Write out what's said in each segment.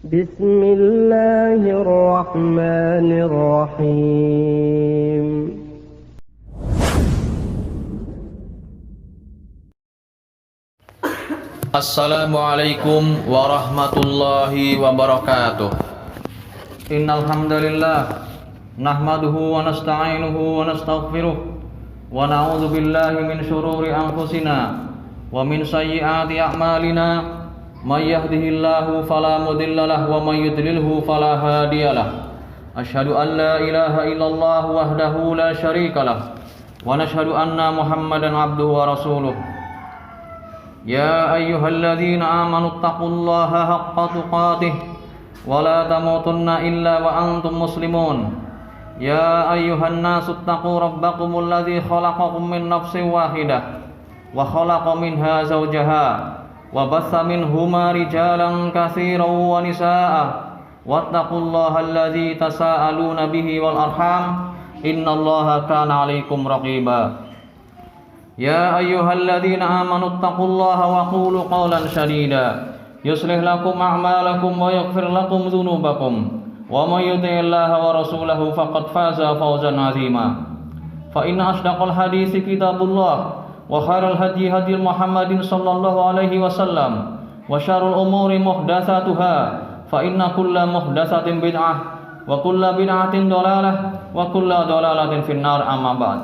بسم الله الرحمن الرحيم Assalamualaikum warahmatullahi wabarakatuh. Innal hamdalillah nahmaduhu wa nasta'inuhu wa nastaghfiruh wa na'udzu billahi min shururi anfusina wa min sayyiati a'malina may yahdihillahu fala mudilla lahu wa may yudlilhu fala hadiyalah. Asyhadu an la ilaha illallah wahdahu la syarikalah wa nashhadu anna Muhammadan abduhu wa rasuluh. Ya ayyuhalladzina amanu taqullaha haqqa tuqatih wa la tamutunna illa wa antum muslimun. Ya ayyuhan nasu taqu rabbakumul ladzi khalaqakum min nafsin wahidah wa khalaqa minha zawjaha wa bassa minhuma rijalan katsiran wa nisaa'a wattaqullaha alladzi tasaaluna bihi wal arham innallaha kana 'alaikum raqiba. Ya ayyuhalladzina amanu taqullaha wa qulu qawlan sadida yuslih lakum a'malakum wa yaghfir lakum dzunubakum wa may yuti'illaha wa rasulahu faqad faza fawzan 'azima. Fa inna asdaqal haditsi kitabullah wa khairal hadyi hadyi Muhammadin sallallahu alaihi wasallam wa syarrul umuri muhdatsatuha fa inna kulla muhdatsatin bid'ah wa kulla bid'atin dhalalah wa kulla dhalalatin finnar amma ba'd.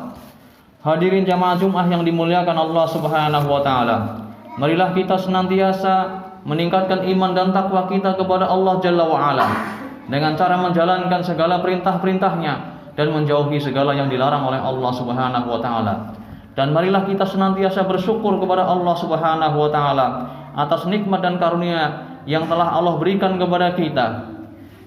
Hadirin jamaah Jumat yang dimuliakan Allah Subhanahu wa taala. Marilah kita senantiasa meningkatkan iman dan takwa kita kepada Allah Jalla wa ala dengan cara menjalankan segala perintah-perintahnya dan menjauhi segala yang dilarang oleh Allah Subhanahu wa taala. Dan marilah kita senantiasa bersyukur kepada Allah Subhanahu wa taala atas nikmat dan karunia yang telah Allah berikan kepada kita.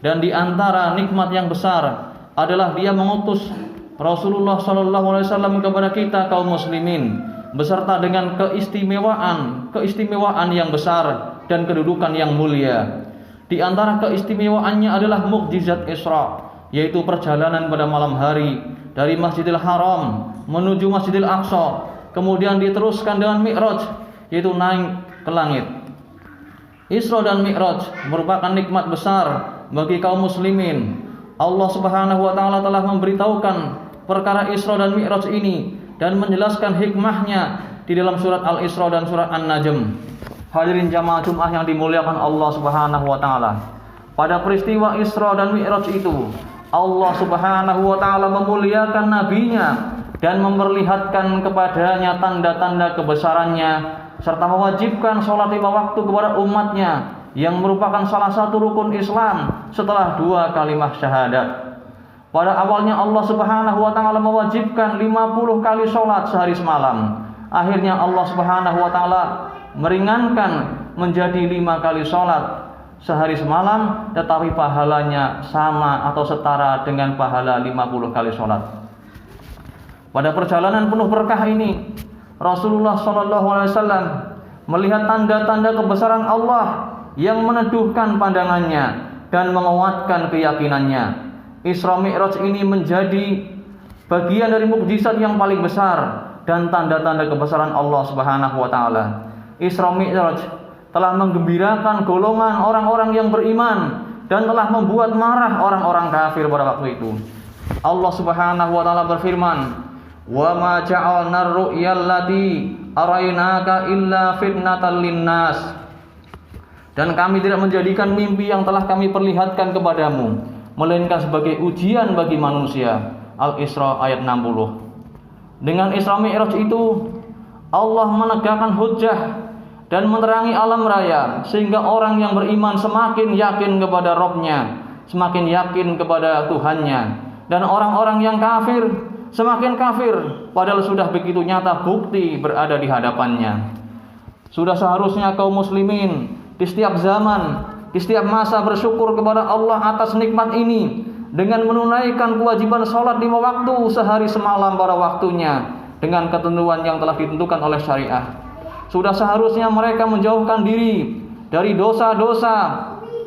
Dan di antara nikmat yang besar adalah Dia mengutus Rasulullah sallallahu alaihi wasallam kepada kita kaum muslimin beserta dengan keistimewaan yang besar dan kedudukan yang mulia. Di antara keistimewaannya adalah mukjizat Isra, yaitu perjalanan pada malam hari dari Masjidil Haram menuju Masjidil Aqsa, kemudian diteruskan dengan Mi'raj, yaitu naik ke langit. Isra dan Mi'raj merupakan nikmat besar bagi kaum muslimin. Allah Subhanahu wa taala telah memberitahukan perkara Isra dan Mi'raj ini dan menjelaskan hikmahnya di dalam surat Al-Isra dan surat An-Najm. Hadirin jamaah Jumat yang dimuliakan Allah Subhanahu wa taala. Pada peristiwa Isra dan Mi'raj itu, Allah Subhanahu wa taala memuliakan nabinya dan memperlihatkan kepadanya tanda-tanda kebesarannya serta mewajibkan salat 5 waktu kepada umatnya yang merupakan salah satu rukun Islam setelah 2 kalimat syahadat. Pada awalnya Allah Subhanahu wa taala mewajibkan 50 kali salat sehari semalam. Akhirnya Allah Subhanahu wa taala meringankan menjadi 5 kali salat sehari semalam, tetapi pahalanya sama atau setara dengan pahala 50 kali salat. Pada perjalanan penuh berkah ini, Rasulullah sallallahu alaihi wasallam melihat tanda-tanda kebesaran Allah yang meneduhkan pandangannya dan menguatkan keyakinannya. Isra Mi'raj ini menjadi bagian dari mukjizat yang paling besar dan tanda-tanda kebesaran Allah Subhanahu wa taala. Isra Mi'raj telah menggembirakan golongan orang-orang yang beriman dan telah membuat marah orang-orang kafir pada waktu itu. Allah Subhanahu wa taala berfirman, "Wa ma ja'alna ar-ru'yal lati araynaka illa fitnatan lin-nas." Dan kami tidak menjadikan mimpi yang telah kami perlihatkan kepadamu melainkan sebagai ujian bagi manusia. Al-Isra ayat 60. Dengan Isra Mi'raj itu Allah menegakkan hujjah dan menerangi alam raya sehingga orang yang beriman semakin yakin kepada Rabb-Nya, semakin yakin kepada Tuhannya, dan orang-orang yang kafir semakin kafir padahal sudah begitu nyata bukti berada di hadapannya. Sudah seharusnya kaum muslimin di setiap zaman, di setiap masa bersyukur kepada Allah atas nikmat ini dengan menunaikan kewajiban sholat 5 waktu sehari semalam pada waktunya dengan ketentuan yang telah ditentukan oleh syariah. Sudah seharusnya mereka menjauhkan diri dari dosa-dosa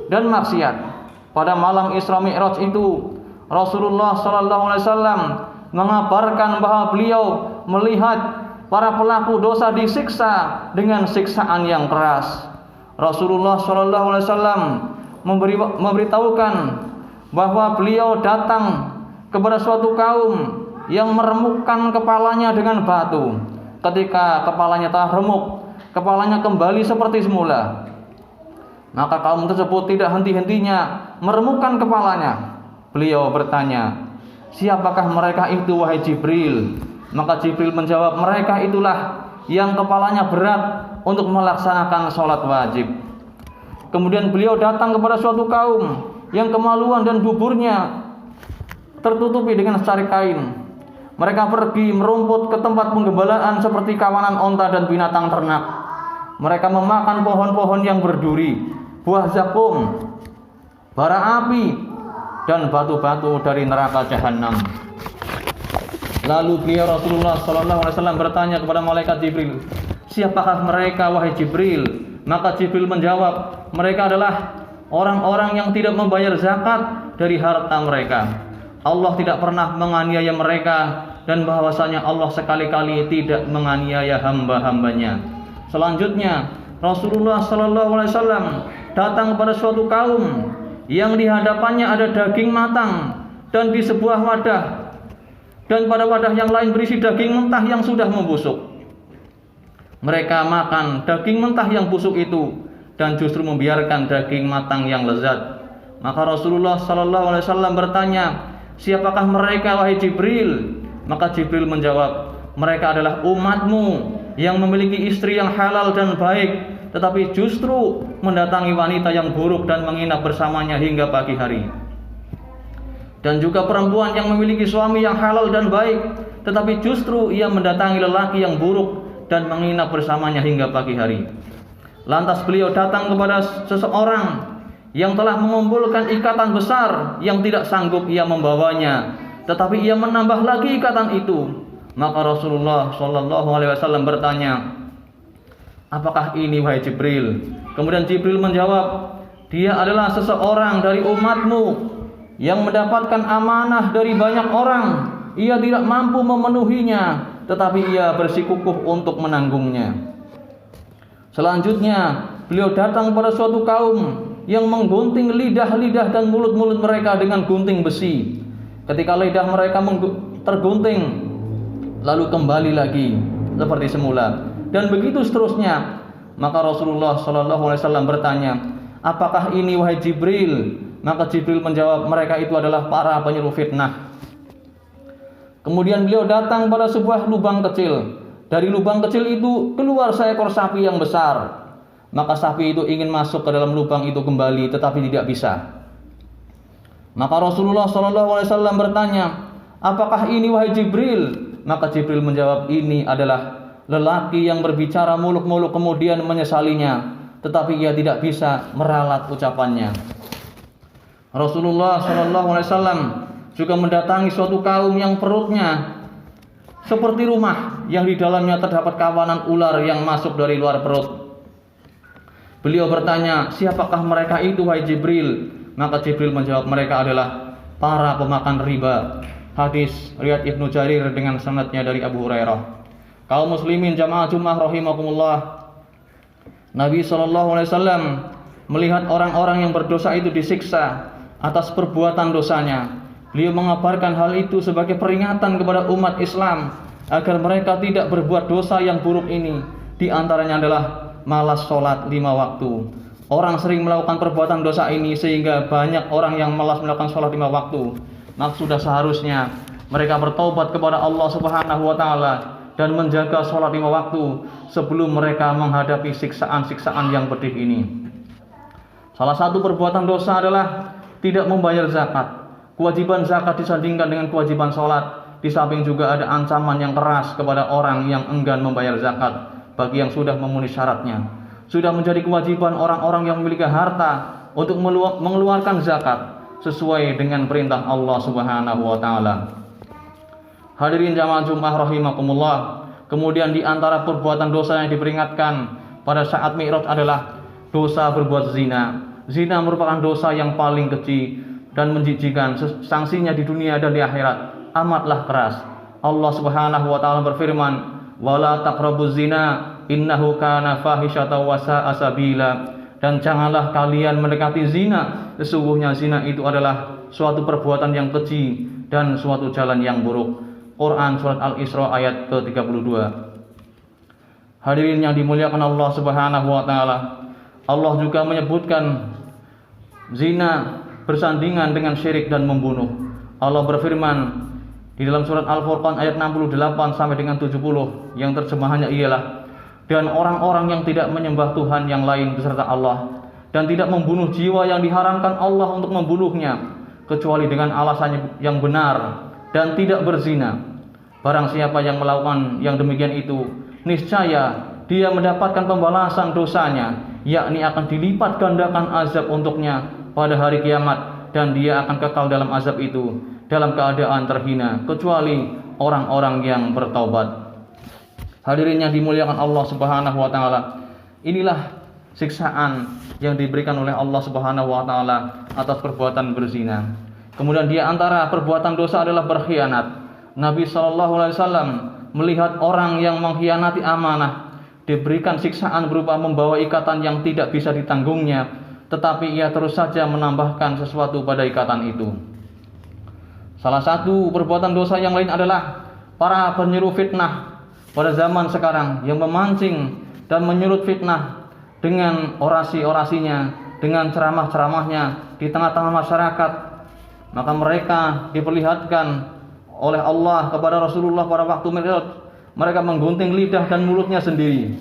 dan maksiat. Pada malam Isra Mi'raj itu, Rasulullah sallallahu alaihi wasallam mengabarkan bahwa beliau melihat para pelaku dosa disiksa dengan siksaan yang keras. Rasulullah sallallahu alaihi wasallam memberitahukan bahwa beliau datang kepada suatu kaum yang meremukkan kepalanya dengan batu. Ketika kepalanya telah remuk, kepalanya kembali seperti semula, maka kaum tersebut tidak henti-hentinya meremukkan kepalanya. Beliau bertanya, siapakah mereka itu wahai Jibril? Maka Jibril menjawab, mereka itulah yang kepalanya berat untuk melaksanakan sholat wajib. Kemudian beliau datang kepada suatu kaum yang kemaluan dan duburnya tertutupi dengan secari kain. Mereka pergi merumput ke tempat penggembalaan seperti kawanan onta dan binatang ternak. Mereka memakan pohon-pohon yang berduri, buah zakum, bara api, dan batu-batu dari neraka jahanam. Lalu beliau Rasulullah SAW bertanya kepada malaikat Jibril, siapakah mereka wahai Jibril? Maka Jibril menjawab, mereka adalah orang-orang yang tidak membayar zakat dari harta mereka. Allah tidak pernah menganiaya mereka, dan bahwasanya Allah sekali-kali tidak menganiaya hamba-hambanya. Selanjutnya Rasulullah SAW datang kepada suatu kaum yang di hadapannya ada daging matang dan di sebuah wadah, dan pada wadah yang lain berisi daging mentah yang sudah membusuk. Mereka makan daging mentah yang busuk itu dan justru membiarkan daging matang yang lezat. Maka Rasulullah SAW bertanya, siapakah mereka wahai Jibril? Maka Jibril menjawab, mereka adalah umatmu yang memiliki istri yang halal dan baik, tetapi justru mendatangi wanita yang buruk dan menginap bersamanya hingga pagi hari. Dan juga perempuan yang memiliki suami yang halal dan baik, tetapi justru ia mendatangi lelaki yang buruk dan menginap bersamanya hingga pagi hari. Lantas beliau datang kepada seseorang yang telah mengumpulkan ikatan besar yang tidak sanggup ia membawanya, tetapi ia menambah lagi ikatan itu. Maka Rasulullah SAW bertanya, apakah ini wahai Jibril? Kemudian Jibril menjawab, dia adalah seseorang dari umatmu yang mendapatkan amanah dari banyak orang. Ia tidak mampu memenuhinya, tetapi ia bersikukuh untuk menanggungnya. Selanjutnya beliau datang pada suatu kaum yang menggunting lidah-lidah dan mulut-mulut mereka dengan gunting besi. Ketika lidah mereka tergunting, lalu kembali lagi seperti semula, dan begitu seterusnya. Maka Rasulullah SAW bertanya, apakah ini wahai Jibril? Maka Jibril menjawab, mereka itu adalah para penyuruh fitnah. Kemudian beliau datang pada sebuah lubang kecil. Dari lubang kecil itu keluar seekor sapi yang besar. Maka sapi itu ingin masuk ke dalam lubang itu kembali, tetapi tidak bisa. Maka Rasulullah SAW bertanya, apakah ini wahai Jibril? Maka Jibril menjawab, ini adalah lelaki yang berbicara muluk-muluk kemudian menyesalinya, tetapi ia tidak bisa meralat ucapannya. Rasulullah SAW juga mendatangi suatu kaum yang perutnya seperti rumah yang di dalamnya terdapat kawanan ular yang masuk dari luar perut. Beliau bertanya, siapakah mereka itu wahai Jibril? Maka Jibril menjawab, mereka adalah para pemakan riba. Hadis riwayat Ibnu Jarir dengan sanadnya dari Abu Hurairah. Kaum muslimin jamaah Jumat rahimakumullah, Nabi SAW melihat orang-orang yang berdosa itu disiksa atas perbuatan dosanya. Beliau mengabarkan hal itu sebagai peringatan kepada umat Islam agar mereka tidak berbuat dosa yang buruk ini. Di antaranya adalah malas sholat 5 waktu. Orang sering melakukan perbuatan dosa ini sehingga banyak orang yang malas melakukan sholat 5 waktu. Maka sudah seharusnya mereka bertaubat kepada Allah Subhanahu wa taala dan menjaga sholat 5 waktu sebelum mereka menghadapi siksaan-siksaan yang pedih ini. Salah satu perbuatan dosa adalah tidak membayar zakat. Kewajiban zakat disandingkan dengan kewajiban sholat. Di samping juga ada ancaman yang keras kepada orang yang enggan membayar zakat bagi yang sudah memenuhi syaratnya. Sudah menjadi kewajiban orang-orang yang memiliki harta untuk mengeluarkan zakat sesuai dengan perintah Allah Subhanahu wa taala. Hadirin jamaah Jumat rahimakumullah, kemudian di antara perbuatan dosa yang diperingatkan pada saat Mi'raj adalah dosa berbuat zina. Zina merupakan dosa yang paling keji dan menjijikan. Sanksinya di dunia dan di akhirat amatlah keras. Allah Subhanahu wa taala berfirman, "Wala taqrabuz zina innahu kana fahisyatan wa sa'a sabila." dan janganlah kalian mendekati zina. Sesungguhnya zina itu adalah suatu perbuatan yang keji dan suatu jalan yang buruk. Quran surat Al-Isra ayat ke-32. Hadirin yang dimuliakan Allah Subhanahu wa taala, Allah juga menyebutkan zina bersandingan dengan syirik dan membunuh. Allah berfirman di dalam surat Al-Furqan ayat 68 sampai dengan 70 yang terjemahannya ialah, dan orang-orang yang tidak menyembah Tuhan yang lain beserta Allah dan tidak membunuh jiwa yang diharamkan Allah untuk membunuhnya kecuali dengan alasan yang benar dan tidak berzina. Barang siapa yang melakukan yang demikian itu, niscaya dia mendapatkan pembalasan dosanya, yakni akan dilipat gandakan azab untuknya pada hari kiamat, dan dia akan kekal dalam azab itu dalam keadaan terhina kecuali orang-orang yang bertaubat. Hadirin yang dimuliakan Allah Subhanahu wa taala, inilah siksaan yang diberikan oleh Allah Subhanahu wa taala atas perbuatan berzina. Kemudian di antara perbuatan dosa adalah berkhianat. Nabi SAW melihat orang yang mengkhianati amanah diberikan siksaan berupa membawa ikatan yang tidak bisa ditanggungnya, tetapi ia terus saja menambahkan sesuatu pada ikatan itu. Salah satu perbuatan dosa yang lain adalah para penyeru fitnah pada zaman sekarang yang memancing dan menyulut fitnah dengan orasi-orasinya, dengan ceramah-ceramahnya di tengah-tengah masyarakat. Maka mereka diperlihatkan oleh Allah kepada Rasulullah pada waktu Mi'raj, mereka menggunting lidah dan mulutnya sendiri.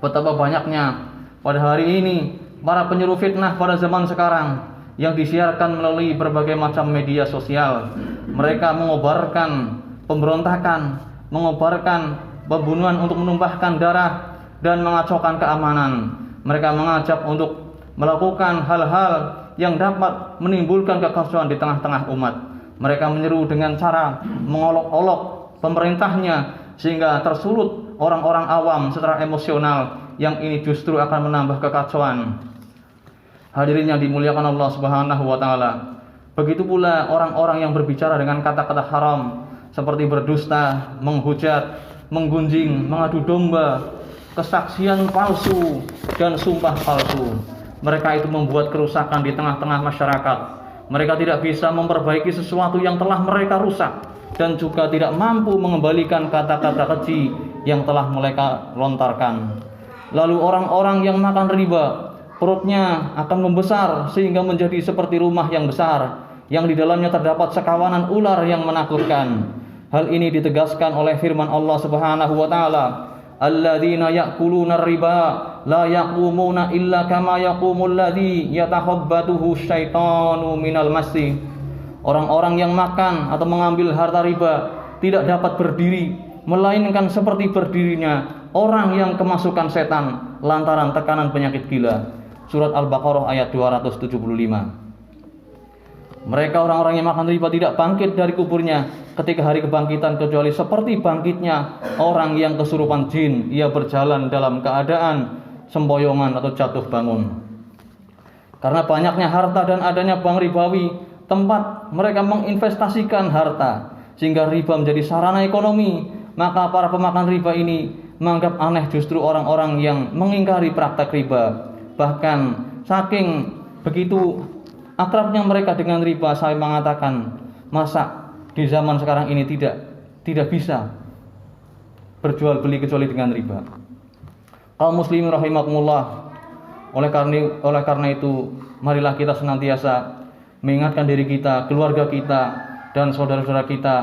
Betapa banyaknya pada hari ini para penyeru fitnah pada zaman sekarang yang disiarkan melalui berbagai macam media sosial. Mereka mengobarkan pemberontakan, mengobarkan pembunuhan untuk menumpahkan darah dan mengacaukan keamanan. Mereka mengajak untuk melakukan hal-hal yang dapat menimbulkan kekacauan di tengah-tengah umat. Mereka menyeru dengan cara mengolok-olok pemerintahnya sehingga tersulut orang-orang awam secara emosional, yang ini justru akan menambah kekacauan. Hadirin yang dimuliakan Allah Subhanahu wa taala, begitu pula orang-orang yang berbicara dengan kata-kata haram seperti berdusta, menghujat, menggunjing, mengadu domba, kesaksian palsu dan sumpah palsu. Mereka itu membuat kerusakan di tengah-tengah masyarakat. Mereka tidak bisa memperbaiki sesuatu yang telah mereka rusak dan juga tidak mampu mengembalikan kata-kata keji yang telah mereka lontarkan. Lalu orang-orang yang makan riba, perutnya akan membesar sehingga menjadi seperti rumah yang besar yang di dalamnya terdapat sekawanan ular yang menakutkan. Hal ini ditegaskan oleh firman Allah Subhanahu wa taala, alladzina ya'kuluna riba la yaqumuna illa kama yaqumul ladzi yatakhabbatuhu syaitanu minal masi. Orang-orang yang makan atau mengambil harta riba tidak dapat berdiri melainkan seperti berdirinya orang yang kemasukan setan lantaran tekanan penyakit gila. Surat Al-Baqarah ayat 275. Mereka orang-orang yang makan riba tidak bangkit dari kuburnya ketika hari kebangkitan kecuali seperti bangkitnya orang yang kesurupan jin, ia berjalan dalam keadaan semboyongan atau jatuh bangun. Karena banyaknya harta dan adanya bank ribawi, tempat mereka menginvestasikan harta sehingga riba menjadi sarana ekonomi, maka para pemakan riba ini menganggap aneh justru orang-orang yang mengingkari praktek riba. Bahkan saking begitu akrabnya mereka dengan riba, saya mengatakan, masa di zaman sekarang ini tidak bisa berjual beli kecuali dengan riba. Kaum muslimin rahimakumullah, oleh karena itu marilah kita senantiasa mengingatkan diri kita, keluarga kita dan saudara-saudara kita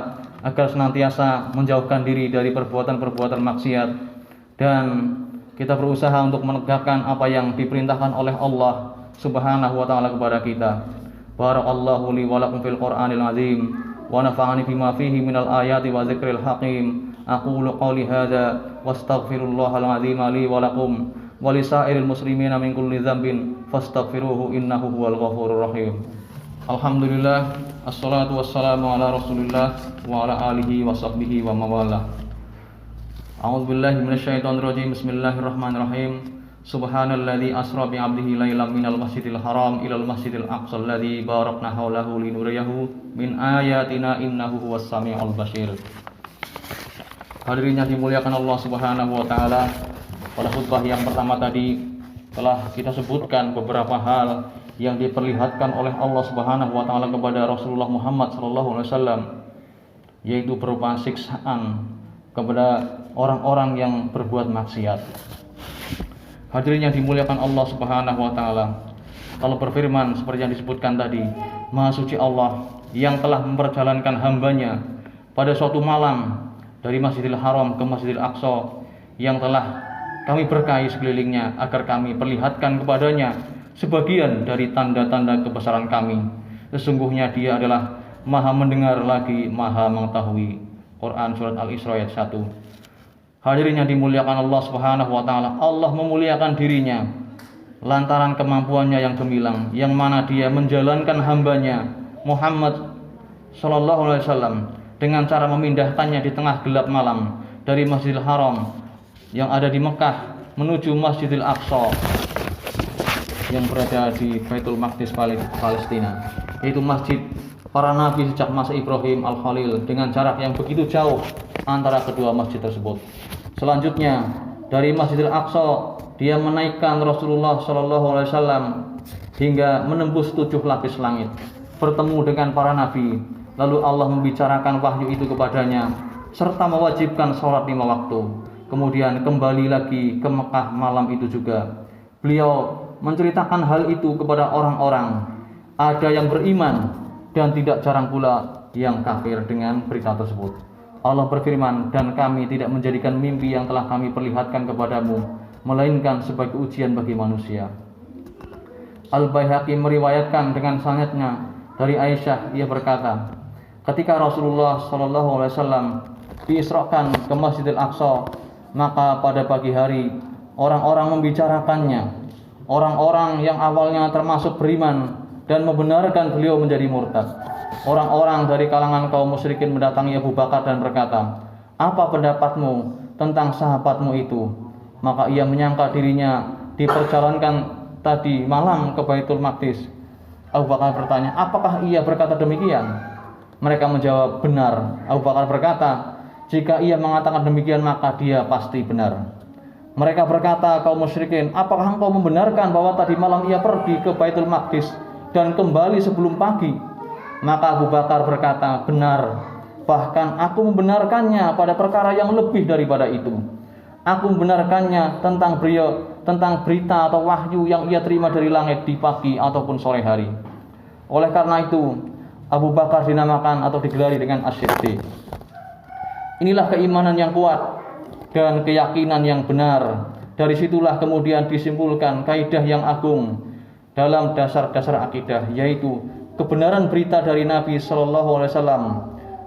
agar senantiasa menjauhkan diri dari perbuatan-perbuatan maksiat, dan kita berusaha untuk menegakkan apa yang diperintahkan oleh Allah Subhanahu wa taala kepada kita. Barakallahu li wa lakum fil Qur'anil azim wa nafa'ani bima fihi minal ayati wa dzikril hakim. Aqulu qouli hadza wastaghfirullahal azim li wa lakum wa lisairil muslimina min kulli dzambin fastaghfiruhu innahu huwal ghafurur rahim. Alhamdulillah, assalatu wassalamu ala Rasulillah wa ala alihi wa sahbihi wa mawalah. A'udzu billahi minasyaitonir rajim. Bismillahirrahmanirrahim. Subhanalladzi asra bi 'abdihi lailan minal masjidil haram ilal masjidil aqsa alladzi barakna haulahu linuriyahu min ayatina innahu huwas samiul basir. Hadirin yang dimuliakan Allah Subhanahu wa taala, pada khutbah yang pertama tadi telah kita sebutkan beberapa hal yang diperlihatkan oleh Allah Subhanahu wa taala kepada Rasulullah Muhammad sallallahu alaihi wasallam, yaitu berupa siksaan kepada orang-orang yang berbuat maksiat. Hadirin yang dimuliakan Allah Subhanahu wa taala, Allah berfirman seperti yang disebutkan tadi, Maha suci Allah yang telah memperjalankan hambanya pada suatu malam dari Masjidil Haram ke Masjidil Aqsa, yang telah kami berkahi sekelilingnya agar kami perlihatkan kepadanya sebagian dari tanda-tanda kebesaran kami. Sesungguhnya Dia adalah Maha mendengar lagi Maha mengetahui. Quran surat Al-Isra ayat 1. Hadirin yang dimuliakan Allah Subhanahu wa taala, Allah memuliakan dirinya lantaran kemampuannya yang gemilang, yang mana Dia menjalankan hambanya Muhammad sallallahu alaihi wasallam dengan cara memindahkannya di tengah gelap malam dari Masjidil Haram yang ada di Mekah menuju Masjidil Aqsa yang berada di Baitul Maqdis Palestina, yaitu masjid para nabi sejak masa Ibrahim Al-Khalil, dengan jarak yang begitu jauh antara kedua masjid tersebut. Selanjutnya dari Masjidil Aqsa Dia menaikkan Rasulullah SAW hingga menembus 7 lapis langit, bertemu dengan para nabi. Lalu Allah membicarakan wahyu itu kepadanya serta mewajibkan sholat 5 waktu. Kemudian kembali lagi ke Mekah malam itu juga. Beliau menceritakan hal itu kepada orang-orang. Ada yang beriman dan tidak jarang pula yang kafir dengan berita tersebut. Allah berfirman, dan kami tidak menjadikan mimpi yang telah kami perlihatkan kepadamu melainkan sebagai ujian bagi manusia. Al-Baihaqi meriwayatkan dengan sanadnya dari Aisyah, ia berkata, ketika Rasulullah SAW diisrakan ke Masjidil Aqsa, maka pada pagi hari orang-orang membicarakannya. Orang-orang yang awalnya termasuk beriman dan membenarkan beliau menjadi murtad. Orang-orang dari kalangan kaum musyrikin mendatangi Abu Bakar dan berkata, apa pendapatmu tentang sahabatmu itu? Maka ia menyangka dirinya diperjalankan tadi malam ke Baitul Maqdis. Abu Bakar bertanya, apakah ia berkata demikian? Mereka menjawab, benar. Abu Bakar berkata, jika ia mengatakan demikian maka dia pasti benar. Mereka berkata, kaum musyrikin, apakah engkau membenarkan bahwa tadi malam ia pergi ke Baitul Maqdis dan kembali sebelum pagi? Maka Abu Bakar berkata, benar. Bahkan aku membenarkannya pada perkara yang lebih daripada itu. Aku membenarkannya tentang berita atau wahyu yang ia terima dari langit di pagi ataupun sore hari. Oleh karena itu, Abu Bakar dinamakan atau digelari dengan As-Siddiq. Inilah keimanan yang kuat dan keyakinan yang benar. Dari situlah kemudian disimpulkan kaidah yang agung dalam dasar-dasar akidah, yaitu kebenaran berita dari Nabi Sallallahu Alaihi Wasallam.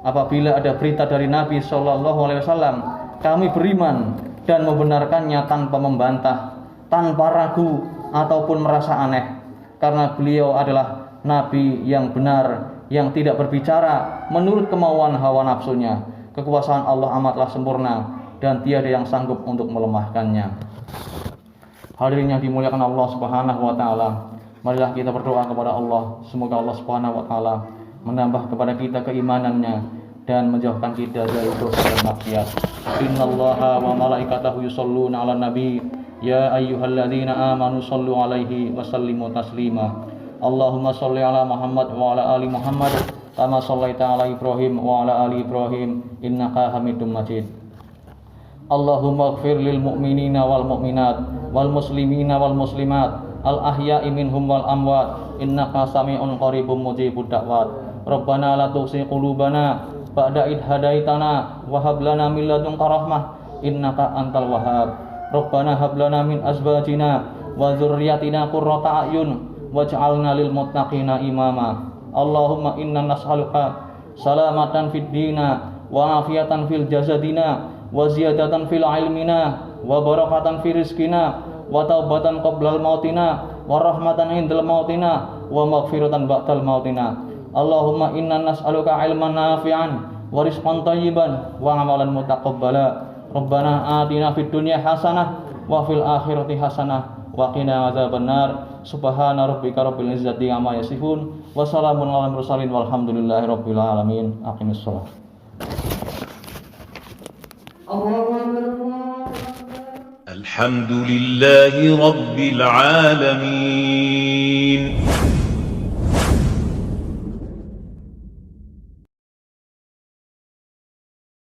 Apabila ada berita dari Nabi Sallallahu Alaihi Wasallam, kami beriman dan membenarkannya tanpa membantah, tanpa ragu ataupun merasa aneh, karena beliau adalah Nabi yang benar, yang tidak berbicara menurut kemauan hawa nafsunya. Kekuasaan Allah amatlah sempurna dan tiada yang sanggup untuk melemahkannya. Hadirin yang dimuliakan Allah Subhanahu wa taala, marilah kita berdoa kepada Allah, semoga Allah Subhanahu wa taala menambah kepada kita keimanannya dan menjauhkan kita dari dosa dan maksiat. Innallaha wa malaikatahu yusholluna 'alan nabi ya ayyuhalladzina amanu shallu 'alaihi wa sallimu taslima. Allahumma shalli 'ala Muhammad wa 'ala ali Muhammad kama shallaita 'ala Ibrahim wa 'ala ali Ibrahim innaka Hamidum Majid. Allahumma ighfir lil mu'minina wal mu'minat wal muslimina wal muslimat al ahya'i minhum wal amwat innaka sami'un qaribun mujibud da'wat. Rabbana la tuzigh qulubana ba'da idh hadaitana wa hab lana min ladunka rahmah innaka antal wahhab. Rabbana hab lana min azwajina wa dzurriyyatina qurrata a'yun waj'alna lil muttaqina imama. Allahumma inna nas'aluka salamatan fid dina wa afiatan fil jasadina wa ziyadatan fil ilmina wa barakatan fi rizqina wa taubatan qablal mautina wa rahmatan indal mautina wa maghfiratan ba'dal mautina. Allahumma inna nas'aluka ilman nafi'an wa rizqan thayyiban wa amalan mutaqabbala. Rabbana atina fid dunya hasanah wa fil akhirati hasanah wa qina adzabannar. Subhana rabbika rabbil izzati amma yasifun wa salamun alal mursalin walhamdulillahi rabbil alamin. Aqimis shalah. الحمد لله رب العالمين.